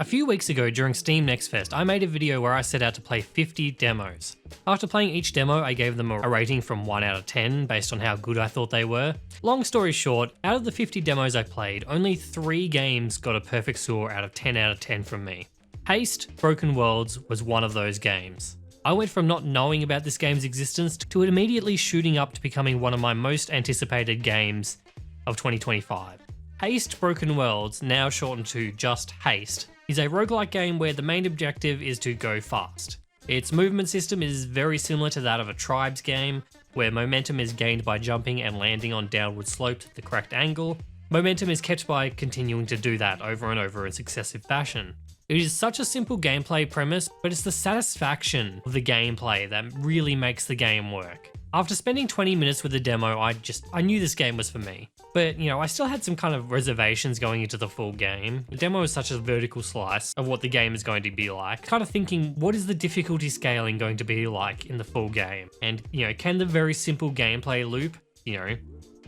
A few weeks ago during Steam Next Fest, I made a video where I set out to play 50 demos. After playing each demo, I gave them a rating from 1 out of 10 based on how good I thought they were. Long story short, out of the 50 demos I played, only 3 games got a perfect score out of 10 from me. Haste, Broken Worlds was one of those games. I went from not knowing about this game's existence to it immediately shooting up to becoming one of my most anticipated games of 2025. Haste Broken Worlds, now shortened to just Haste, is a roguelike game where the main objective is to go fast. Its movement system is very similar to that of a Tribes game, where momentum is gained by jumping and landing on downward slopes at the correct angle. Momentum is kept by continuing to do that over and over in successive fashion. It is such a simple gameplay premise, but it's the satisfaction of the gameplay that really makes the game work. After spending 20 minutes with the demo, I knew this game was for me. But, I still had some kind of reservations going into the full game. The demo is such a vertical slice of what the game is going to be like. Kind of thinking, what is the difficulty scaling going to be like in the full game? And, can the very simple gameplay loop,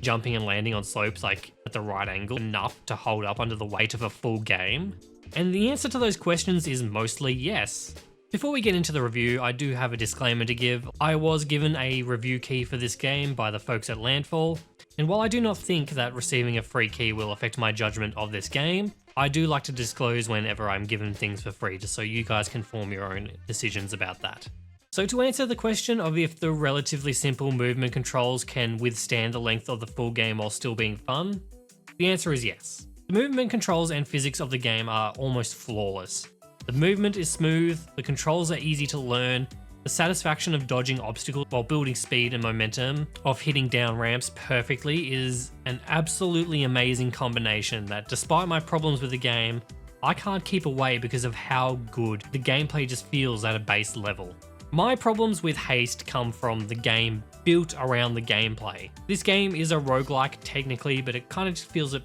jumping and landing on slopes like at the right angle enough to hold up under the weight of a full game? And the answer to those questions is mostly yes. Before we get into the review, I do have a disclaimer to give. I was given a review key for this game by the folks at Landfall, and while I do not think that receiving a free key will affect my judgment of this game, I do like to disclose whenever I'm given things for free, just so you guys can form your own decisions about that. So to answer the question of if the relatively simple movement controls can withstand the length of the full game while still being fun, the answer is yes. The movement controls and physics of the game are almost flawless. The movement is smooth, the controls are easy to learn, the satisfaction of dodging obstacles while building speed and momentum, of hitting down ramps perfectly is an absolutely amazing combination that, despite my problems with the game, I can't keep away because of how good the gameplay just feels at a base level. My problems with Haste come from the game built around the gameplay. This game is a roguelike technically, but it kind of just feels a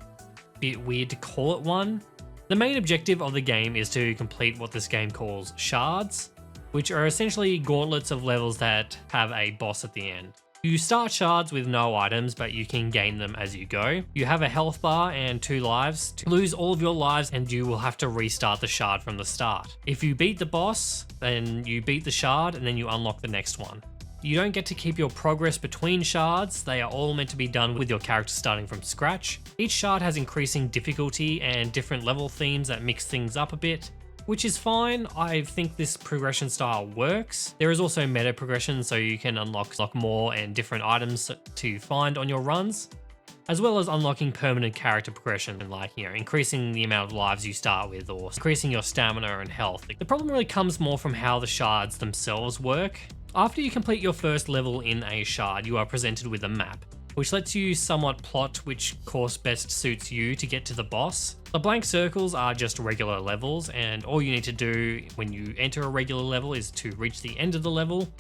bit weird to call it one. The main objective of the game is to complete what this game calls shards, which are essentially gauntlets of levels that have a boss at the end. You start shards with no items, but you can gain them as you go. You have a health bar and 2 lives. To lose all of your lives and you will have to restart the shard from the start. If you beat the boss, then you beat the shard and then you unlock the next one. You don't get to keep your progress between shards, they are all meant to be done with your character starting from scratch. Each shard has increasing difficulty and different level themes that mix things up a bit, which is fine. I think this progression style works. There is also meta progression, so you can unlock more and different items to find on your runs, as well as unlocking permanent character progression, like increasing the amount of lives you start with or increasing your stamina and health. The problem really comes more from how the shards themselves work. After you complete your first level in a shard, you are presented with a map, which lets you somewhat plot which course best suits you to get to the boss. The blank circles are just regular levels, and all you need to do when you enter a regular level is to reach the end of the level.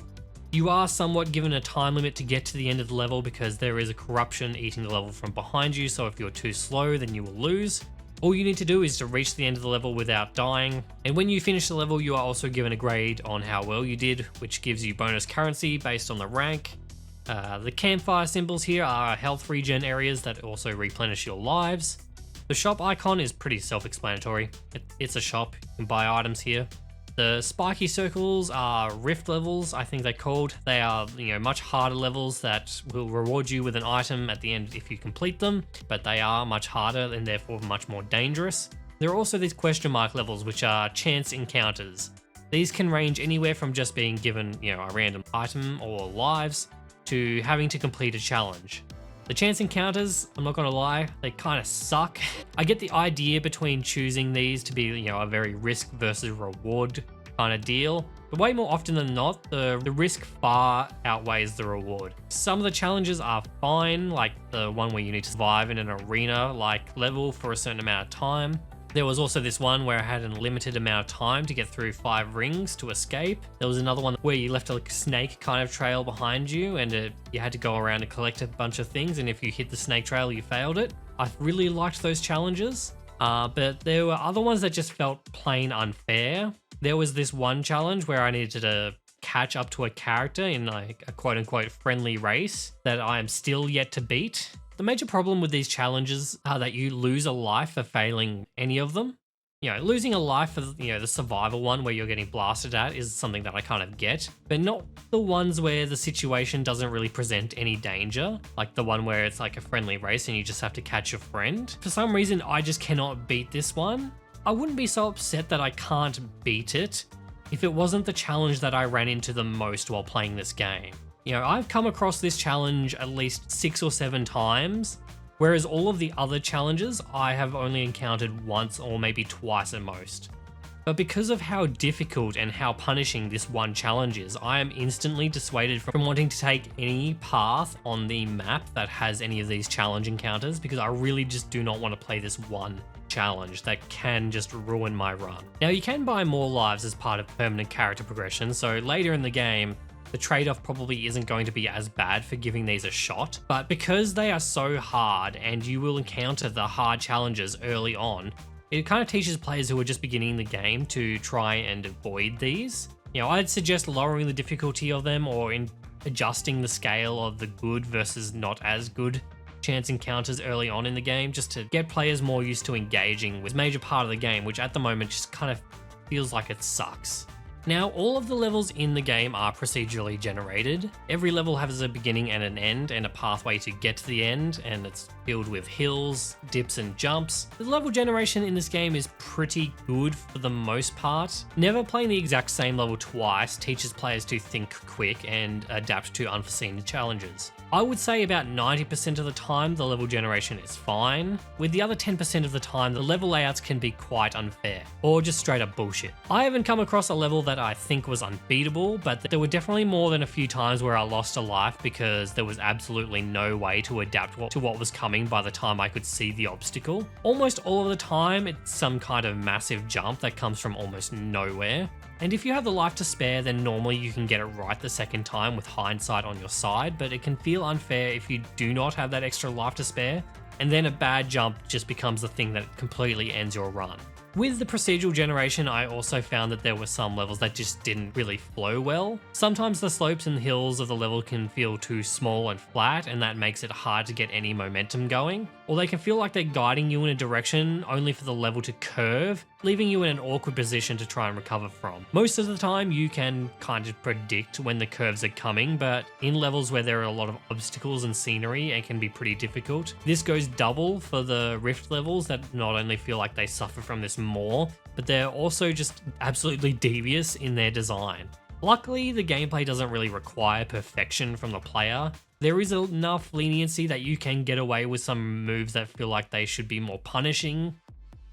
You are somewhat given a time limit to get to the end of the level because there is a corruption eating the level from behind you, so if you're too slow then you will lose. All you need to do is to reach the end of the level without dying, and when you finish the level you are also given a grade on how well you did, which gives you bonus currency based on the rank. The campfire symbols here are health regen areas that also replenish your lives. The shop icon is pretty self-explanatory. It's a shop, you can buy items here. The spiky circles are rift levels, I think they're called. They are, much harder levels that will reward you with an item at the end if you complete them, but they are much harder and therefore much more dangerous. There are also these question mark levels, which are chance encounters. These can range anywhere from just being given, a random item or lives to having to complete a challenge. The chance encounters, I'm not gonna lie, they kind of suck. I get the idea between choosing these to be, a very risk versus reward kind of deal, but way more often than not, the risk far outweighs the reward. Some of the challenges are fine, like the one where you need to survive in an arena-like level for a certain amount of time. There was also this one where I had a limited amount of time to get through 5 rings to escape. There was another one where you left a snake kind of trail behind you and you had to go around and collect a bunch of things, and if you hit the snake trail you failed it. I really liked those challenges, but there were other ones that just felt plain unfair. There was this one challenge where I needed to catch up to a character in like a quote-unquote friendly race that I am still yet to beat. The major problem with these challenges are that you lose a life for failing any of them. Losing a life for the survival one where you're getting blasted at is something that I kind of get, but not the ones where the situation doesn't really present any danger, like the one where it's like a friendly race and you just have to catch your friend. For some reason, I just cannot beat this one. I wouldn't be so upset that I can't beat it if it wasn't the challenge that I ran into the most while playing this game. I've come across this challenge at least 6 or 7 times, whereas all of the other challenges I have only encountered once or maybe twice at most. But because of how difficult and how punishing this one challenge is, I am instantly dissuaded from wanting to take any path on the map that has any of these challenge encounters, because I really just do not want to play this one challenge that can just ruin my run. Now, you can buy more lives as part of permanent character progression, so later in the game, the trade-off probably isn't going to be as bad for giving these a shot, but because they are so hard and you will encounter the hard challenges early on, it kind of teaches players who are just beginning the game to try and avoid these. I'd suggest lowering the difficulty of them or adjusting the scale of the good versus not as good chance encounters early on in the game, just to get players more used to engaging with a major part of the game, which at the moment just kind of feels like it sucks. Now, all of the levels in the game are procedurally generated. Every level has a beginning and an end and a pathway to get to the end, and it's filled with hills, dips and jumps. The level generation in this game is pretty good for the most part. Never playing the exact same level twice teaches players to think quick and adapt to unforeseen challenges. I would say about 90% of the time the level generation is fine. With the other 10% of the time, the level layouts can be quite unfair, or just straight up bullshit. I haven't come across a level that I think was unbeatable, but there were definitely more than a few times where I lost a life because there was absolutely no way to adapt to what was coming by the time I could see the obstacle. Almost all of the time, it's some kind of massive jump that comes from almost nowhere. And if you have the life to spare, then normally you can get it right the second time with hindsight on your side, but it can feel unfair if you do not have that extra life to spare, and then a bad jump just becomes the thing that completely ends your run. With the procedural generation, I also found that there were some levels that just didn't really flow well. Sometimes the slopes and hills of the level can feel too small and flat, and that makes it hard to get any momentum going. Or they can feel like they're guiding you in a direction only for the level to curve, leaving you in an awkward position to try and recover from. Most of the time, you can kind of predict when the curves are coming, but in levels where there are a lot of obstacles and scenery, it can be pretty difficult. This goes double for the rift levels that not only feel like they suffer from this more, but they're also just absolutely devious in their design. Luckily, the gameplay doesn't really require perfection from the player. There is enough leniency that you can get away with some moves that feel like they should be more punishing,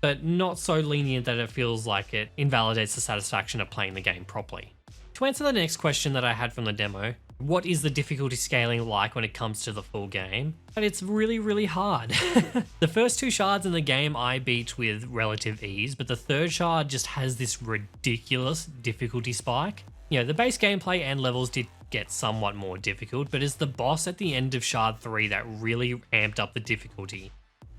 but not so lenient that it feels like it invalidates the satisfaction of playing the game properly. To answer the next question that I had from the demo, what is the difficulty scaling like when it comes to the full game? But it's really, really hard. The first 2 shards in the game I beat with relative ease, but the 3rd shard just has this ridiculous difficulty spike. The base gameplay and levels did get somewhat more difficult, but it's the boss at the end of shard 3 that really amped up the difficulty.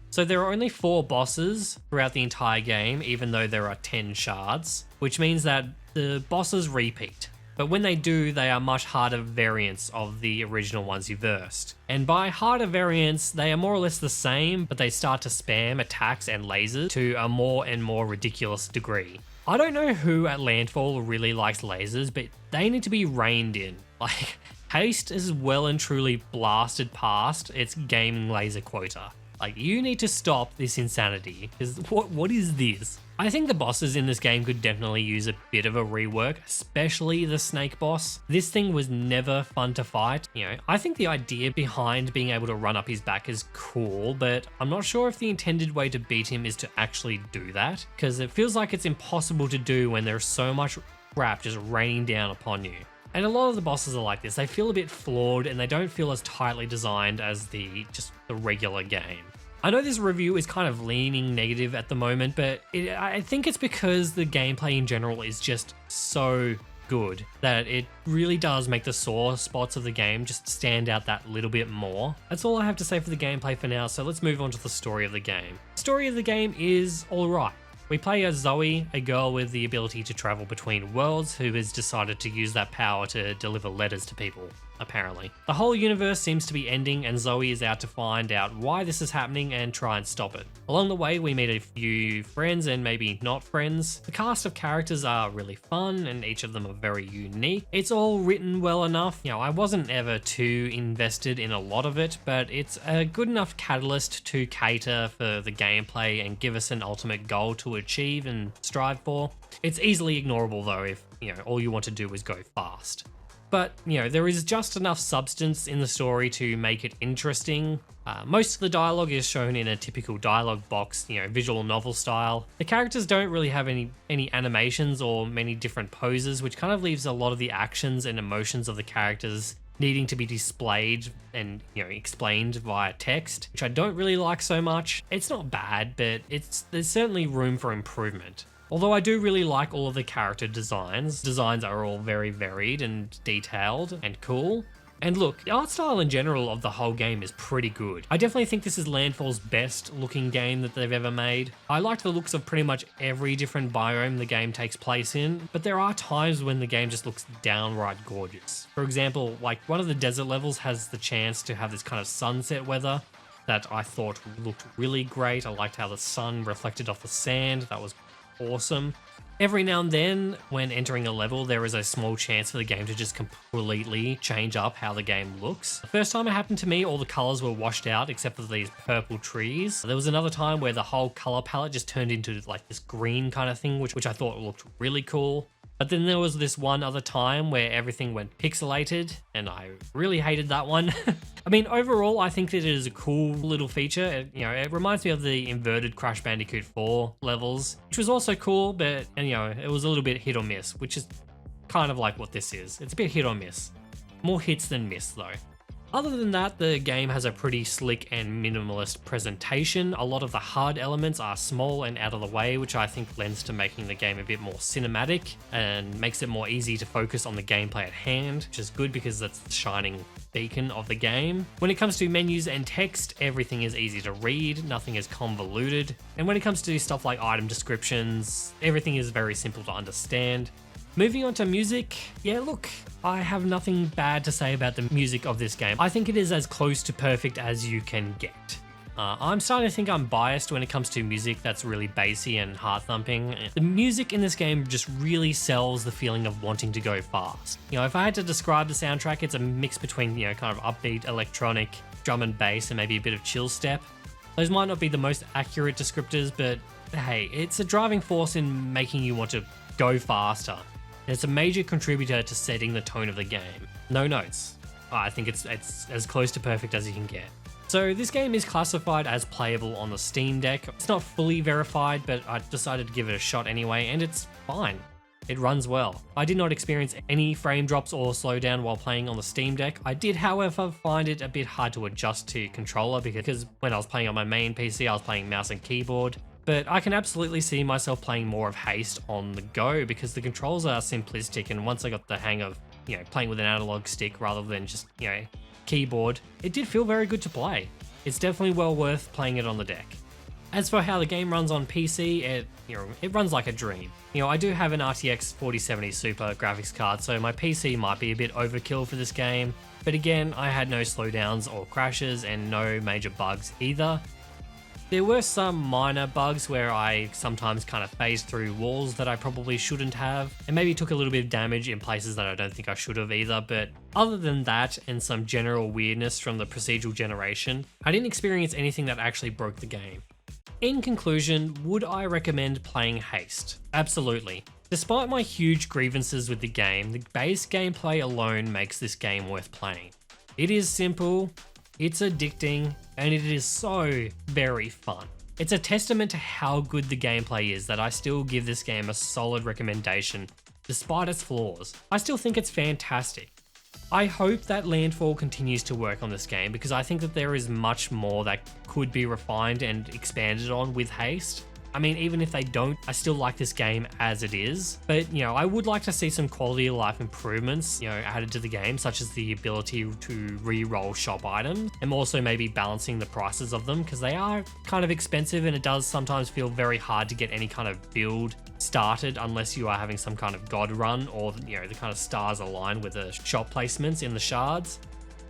So there are only 4 bosses throughout the entire game, even though there are 10 shards, which means that the bosses repeat. But when they do, they are much harder variants of the original ones you versed. And by harder variants, they are more or less the same, but they start to spam attacks and lasers to a more and more ridiculous degree. I don't know who at Landfall really likes lasers, but they need to be reined in. Like, Haste is well and truly blasted past its gaming laser quota. Like, you need to stop this insanity, because what is this? I think the bosses in this game could definitely use a bit of a rework, especially the snake boss. This thing was never fun to fight. I think the idea behind being able to run up his back is cool, but I'm not sure if the intended way to beat him is to actually do that, because it feels like it's impossible to do when there's so much crap just raining down upon you. And a lot of the bosses are like this. They feel a bit flawed and they don't feel as tightly designed as the regular game. I know this review is kind of leaning negative at the moment, but I think it's because the gameplay in general is just so good that it really does make the sore spots of the game just stand out that little bit more. That's all I have to say for the gameplay for now, so let's move on to the story of the game. The story of the game is alright. We play as Zoe, a girl with the ability to travel between worlds who has decided to use that power to deliver letters to people. apparently. The whole universe seems to be ending, and Zoe is out to find out why this is happening and try and stop it. Along the way, we meet a few friends and maybe not friends. The cast of characters are really fun, and each of them are very unique. It's all written well enough. I wasn't ever too invested in a lot of it, but it's a good enough catalyst to cater for the gameplay and give us an ultimate goal to achieve and strive for. It's easily ignorable though if, all you want to do is go fast. But, there is just enough substance in the story to make it interesting. Most of the dialogue is shown in a typical dialogue box, visual novel style. The characters don't really have any animations or many different poses, which kind of leaves a lot of the actions and emotions of the characters needing to be displayed and, explained via text, which I don't really like so much. It's not bad, but there's certainly room for improvement. Although I do really like all of the character designs. Designs are all very varied and detailed and cool. And look, the art style in general of the whole game is pretty good. I definitely think this is Landfall's best looking game that they've ever made. I liked the looks of pretty much every different biome the game takes place in, but there are times when the game just looks downright gorgeous. For example, like one of the desert levels has the chance to have this kind of sunset weather that I thought looked really great. I liked how the sun reflected off the sand. That was awesome. Every now and then, when entering a level, there is a small chance for the game to just completely change up how the game looks. The first time it happened to me, all the colors were washed out except for these purple trees. There was another time where the whole color palette just turned into like this green kind of thing, which I thought looked really cool. But then there was this one other time where everything went pixelated, and I really hated that one. I mean, overall, I think that it is a cool little feature. It reminds me of the inverted Crash Bandicoot 4 levels, which was also cool, but, it was a little bit hit or miss, which is kind of like what this is. It's a bit hit or miss. More hits than miss, though. Other than that, the game has a pretty slick and minimalist presentation. A lot of the hard elements are small and out of the way, which I think lends to making the game a bit more cinematic and makes it more easy to focus on the gameplay at hand, which is good because that's the shining beacon of the game. When it comes to menus and text, everything is easy to read, nothing is convoluted. And when it comes to stuff like item descriptions, everything is very simple to understand. Moving on to music, look, I have nothing bad to say about the music of this game. I think it is as close to perfect as you can get. I'm starting to think I'm biased when it comes to music that's really bassy and heart-thumping. The music in this game just really sells the feeling of wanting to go fast. If I had to describe the soundtrack, it's a mix between, kind of upbeat electronic, drum and bass, and maybe a bit of chill step. Those might not be the most accurate descriptors, but hey, it's a driving force in making you want to go faster. It's a major contributor to setting the tone of the game. No notes. I think it's as close to perfect as you can get. So this game is classified as playable on the Steam Deck. It's not fully verified, but I decided to give it a shot anyway, and it's fine. It runs well. I did not experience any frame drops or slowdown while playing on the Steam Deck. I did, however, find it a bit hard to adjust to controller because when I was playing on my main PC, I was playing mouse and keyboard. But I can absolutely see myself playing more of Haste on the go because the controls are simplistic, and once I got the hang of, playing with an analog stick rather than just, keyboard, it did feel very good to play. It's definitely well worth playing it on the deck. As for how the game runs on PC, it runs like a dream. I do have an RTX 4070 Super graphics card, so my PC might be a bit overkill for this game, but again, I had no slowdowns or crashes and no major bugs either. There were some minor bugs where I sometimes kind of phased through walls that I probably shouldn't have, and maybe took a little bit of damage in places that I don't think I should have either, but other than that and some general weirdness from the procedural generation, I didn't experience anything that actually broke the game. In conclusion, would I recommend playing Haste? Absolutely. Despite my huge grievances with the game, the base gameplay alone makes this game worth playing. It is simple, it's addicting, and it is so very fun. It's a testament to how good the gameplay is that I still give this game a solid recommendation, despite its flaws. I still think it's fantastic. I hope that Landfall continues to work on this game because I think that there is much more that could be refined and expanded on with Haste. I mean, even if they don't, I still like this game as it is. But, I would like to see some quality of life improvements, added to the game, such as the ability to re-roll shop items, and also maybe balancing the prices of them, because they are kind of expensive and it does sometimes feel very hard to get any kind of build started unless you are having some kind of god run, or the kind of stars align with the shop placements in the shards.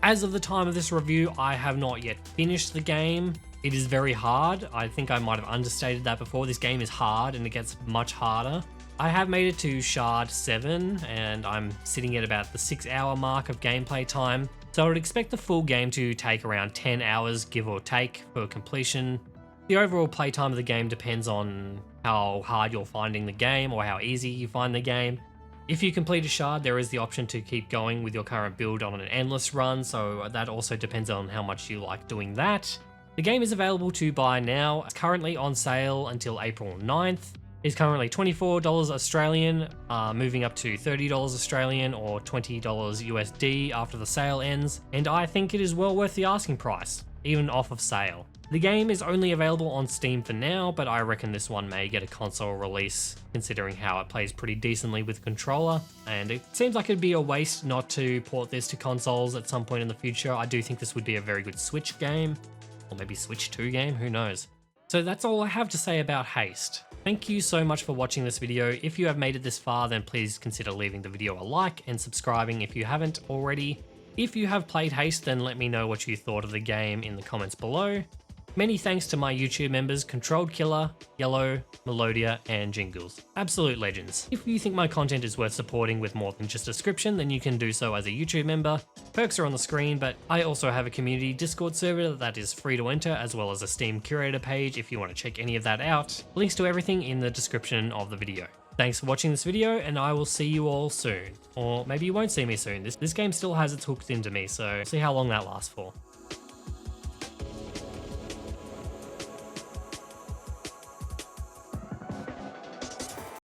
As of the time of this review, I have not yet finished the game. It is very hard. I think I might have understated that before. This game is hard and it gets much harder. I have made it to Shard 7 and I'm sitting at about the 6-hour mark of gameplay time. So I would expect the full game to take around 10 hours, give or take, for completion. The overall playtime of the game depends on how hard you're finding the game or how easy you find the game. If you complete a shard, there is the option to keep going with your current build on an endless run, so that also depends on how much you like doing that. The game is available to buy now. It's currently on sale until April 9th. It's currently $24 Australian, moving up to $30 Australian or $20 USD after the sale ends, and I think it is well worth the asking price, even off of sale. The game is only available on Steam for now, but I reckon this one may get a console release, considering how it plays pretty decently with controller, and it seems like it'd be a waste not to port this to consoles at some point in the future. I do think this would be a very good Switch game, or maybe Switch 2 game, who knows. So that's all I have to say about Haste. Thank you so much for watching this video. If you have made it this far, then please consider leaving the video a like and subscribing if you haven't already. If you have played Haste, then let me know what you thought of the game in the comments below. Many thanks to my YouTube members, Controlled Killer, Yellow, Melodia, and Jingles. Absolute legends. If you think my content is worth supporting with more than just a description, then you can do so as a YouTube member. Perks are on the screen, but I also have a community Discord server that is free to enter, as well as a Steam curator page if you want to check any of that out. Links to everything in the description of the video. Thanks for watching this video, and I will see you all soon. Or maybe you won't see me soon. This game still has its hooks into me, so see how long that lasts for.